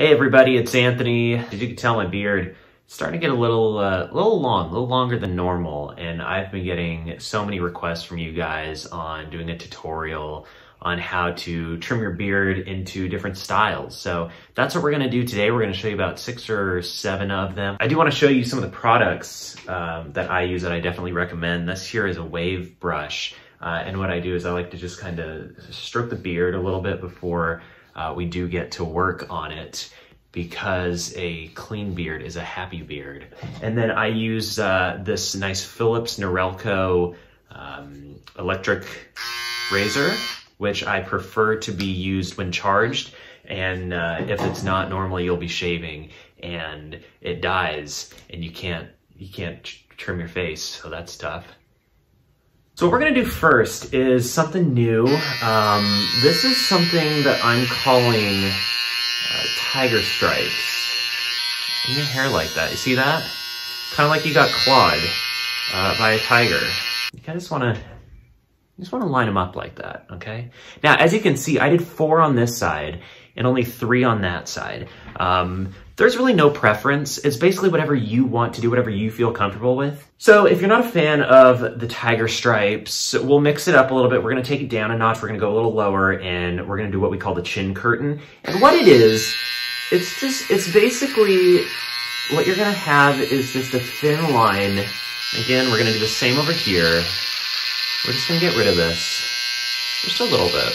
Hey everybody, it's Anthony. As you can tell, my beard is starting to get a little longer than normal, and I've been getting so many requests from you guys on doing a tutorial on how to trim your beard into different styles. So that's what we're gonna do today. We're gonna show you about 6 or 7 of them. I do wanna show you some of the products that I use that I definitely recommend. This here is a wave brush. And what I do is I like to just kind of stroke the beard a little bit before we do get to work on it, because a clean beard is a happy beard. And then I use this nice Philips Norelco electric razor, which I prefer to be used when charged. And if it's not, normally you'll be shaving and it dies and you can't trim your face, so that's tough. So what we're gonna do first is something new. This is something that I'm calling tiger stripes. In your hair like that, you see that? Kind of like you got clawed by a tiger. You just wanna line them up like that, okay? Now, as you can see, I did 4 on this side and only 3 on that side. There's really no preference. It's basically whatever you want to do, whatever you feel comfortable with. So if you're not a fan of the tiger stripes, we'll mix it up a little bit. We're gonna take it down a notch. We're gonna go a little lower, and we're gonna do what we call the chin curtain. And what it is, it's basically, what you're gonna have is just a thin line. Again, we're gonna do the same over here. We're just gonna get rid of this. Just a little bit.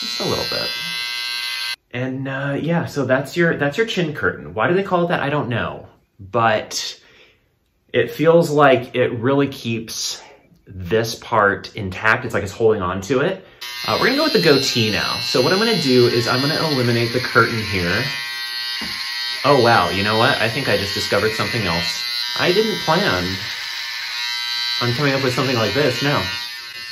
Just a little bit. And yeah, so that's your chin curtain. Why do they call it that? I don't know. But it feels like it really keeps this part intact. It's like it's holding on to it. We're gonna go with the goatee now. So what I'm gonna do is I'm gonna eliminate the curtain here. Oh wow, you know what? I think I just discovered something else. I didn't plan on coming up with something like this, no.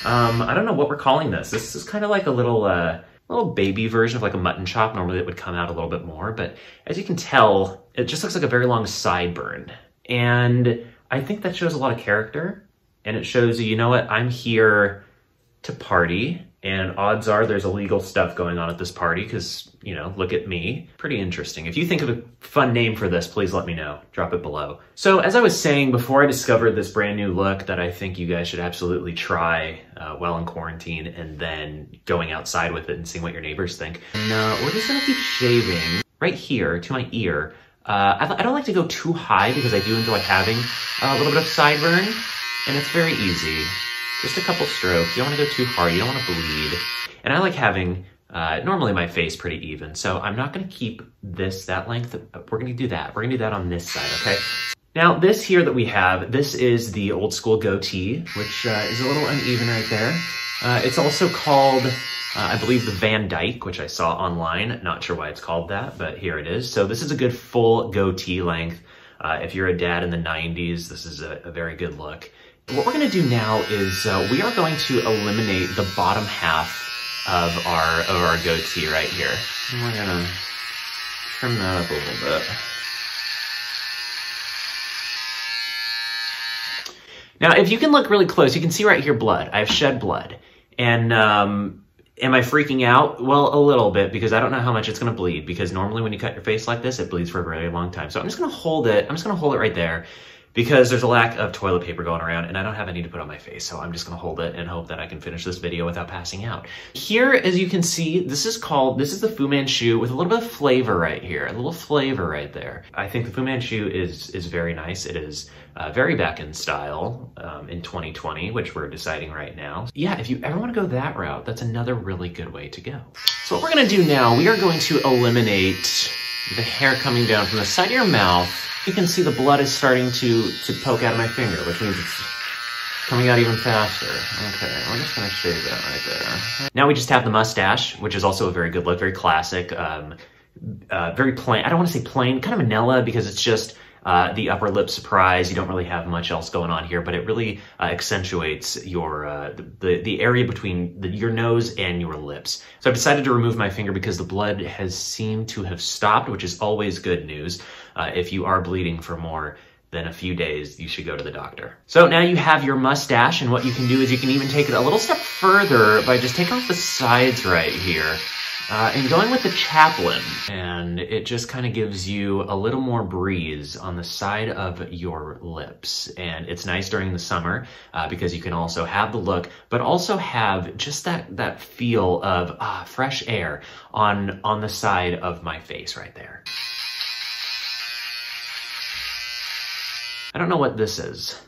I don't know what we're calling this. This is kind of like a little baby version of like a mutton chop. Normally it would come out a little bit more, but as you can tell, it just looks like a very long sideburn. And I think that shows a lot of character, and it shows you know what, I'm here to party, and odds are there's illegal stuff going on at this party because, you know, look at me. Pretty interesting. If you think of a fun name for this, please let me know. Drop it below. So as I was saying, before I discovered this brand new look that I think you guys should absolutely try while in quarantine, and then going outside with it and seeing what your neighbors think. And we're just gonna keep shaving right here to my ear. I don't like to go too high because I do enjoy having a little bit of sideburn, and it's very easy. Just a couple strokes. You don't want to go too hard. You don't want to bleed. And I like having, normally my face pretty even. So I'm not going to keep this that length. We're going to do that. We're going to do that on this side, okay? Now, this here that we have, this is the old school goatee, which is a little uneven right there. It's also called, I believe, the Van Dyke, which I saw online. Not sure why it's called that, but here it is. So this is a good full goatee length. If you're a dad in the 90s, this is a very good look. What we're going to do now is we are going to eliminate the bottom half of our goatee right here. And we're going to trim that up a little bit. Now, if you can look really close, you can see right here blood. I've shed blood. And am I freaking out? Well, a little bit, because I don't know how much it's going to bleed, because normally when you cut your face like this, it bleeds for a very long time. So I'm just going to hold it. I'm just going to hold it right there, because there's a lack of toilet paper going around and I don't have any to put on my face. So I'm just gonna hold it and hope that I can finish this video without passing out. Here, as you can see, this is the Fu Manchu with a little bit of flavor right here, a little flavor right there. I think the Fu Manchu is very nice. It is very back in style in 2020, which we're deciding right now. Yeah, if you ever wanna go that route, that's another really good way to go. So what we're gonna do now, we are going to eliminate the hair coming down from the side of your mouth. You can see the blood is starting to poke out of my finger, which means it's coming out even faster. Okay, we're just gonna shave that right there. Now we just have the mustache, which is also a very good look, very classic, very plain. I don't wanna say plain, kind of vanilla, because it's just the upper lip surprise. You don't really have much else going on here, but it really accentuates your the area between your nose and your lips. So I've decided to remove my finger because the blood has seemed to have stopped, which is always good news. If you are bleeding for more than a few days, you should go to the doctor. So now you have your mustache, and what you can do is you can even take it a little step further by just taking off the sides right here. And going with the Chaplain, and it just kind of gives you a little more breeze on the side of your lips. And it's nice during the summer because you can also have the look, but also have just that feel of fresh air on the side of my face right there. I don't know what this is,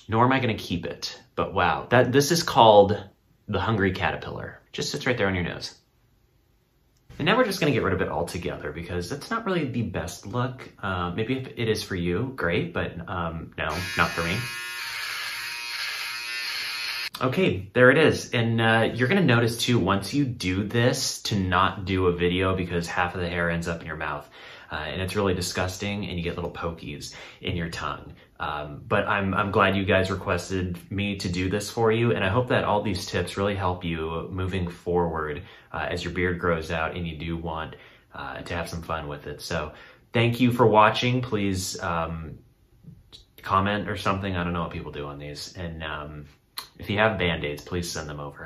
nor am I going to keep it, but wow, this is called the Hungry Caterpillar. Just sits right there on your nose. And now we're just gonna get rid of it altogether because that's not really the best look. Maybe if it is for you, great, but no, not for me. Okay, there it is. And you're gonna notice too, once you do this, to not do a video because half of the hair ends up in your mouth. And it's really disgusting and you get little pokies in your tongue. But I'm glad you guys requested me to do this for you, and I hope that all these tips really help you moving forward as your beard grows out and you do want to have some fun with it. So thank you for watching. Please comment or something. I don't know what people do on these. And if you have Band-Aids, please send them over.